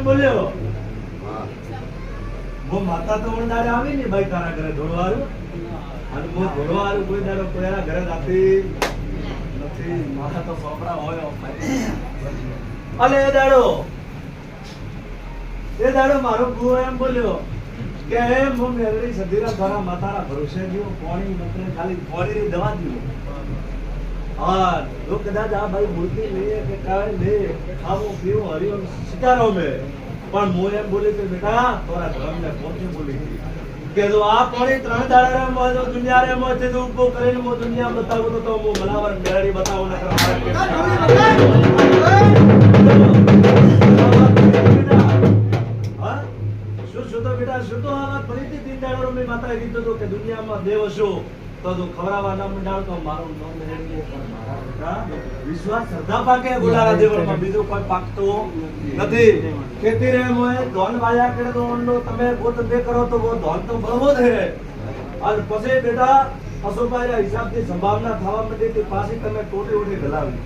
બોલ્યો મો માતા તો દાડે આવી ને ભાઈ તારા ઘરે ધોળવારું અને મો ધોળવારું કોઈ દાડો કોઈના ઘરે જાતી નથી માતા તો સોપડા હોય અને એ દાડો મારો ગુરુ એમ બોલ્યો કે એમ હું મેલડી સધીરા દ્વારા માતાના ભરોસે ગયો પાણી નકરે ખાલી પાણીની દવા દીધો હા તો કદાચ આ ભાઈ મૂર્તિ લે કે કાંઈ લે ખાવો પીવો હરિયો શિકારો મે પણ હું એમ બોલી કે બેટા થોડા ધર્મને પહોંચી બોલી કે જો આ પાણી 3 દાડા રે મો દુનિયા રે મો તે ઉભો કરીને મો દુનિયા બતાવું તો હું મલાવર મેળડી બતાવું ન કરવા શુદ્ધ આવા ફરીથી 3 દાડા મે માતાએ કીધું તો કે દુનિયામાં દેવ છો તો ખવરાવા ના મંડાળ તો મારું નામ રેડી પણ મારા બેટા વિશ્વાસ શ્રદ્ધા પાકે ગોલારા દેવળમાં બીજો કોઈ પાકતો નથી ખેતી રે મોય ધોન વાયા કરે તો ઓનો તમે ગોત બે કરો તો વો ધોન તો બળવો છે અને પછી બેટા અસોપાયા હિસાબથી સંભાવના થવા માંડી તે પાછી તમે ટોટી ગલાવી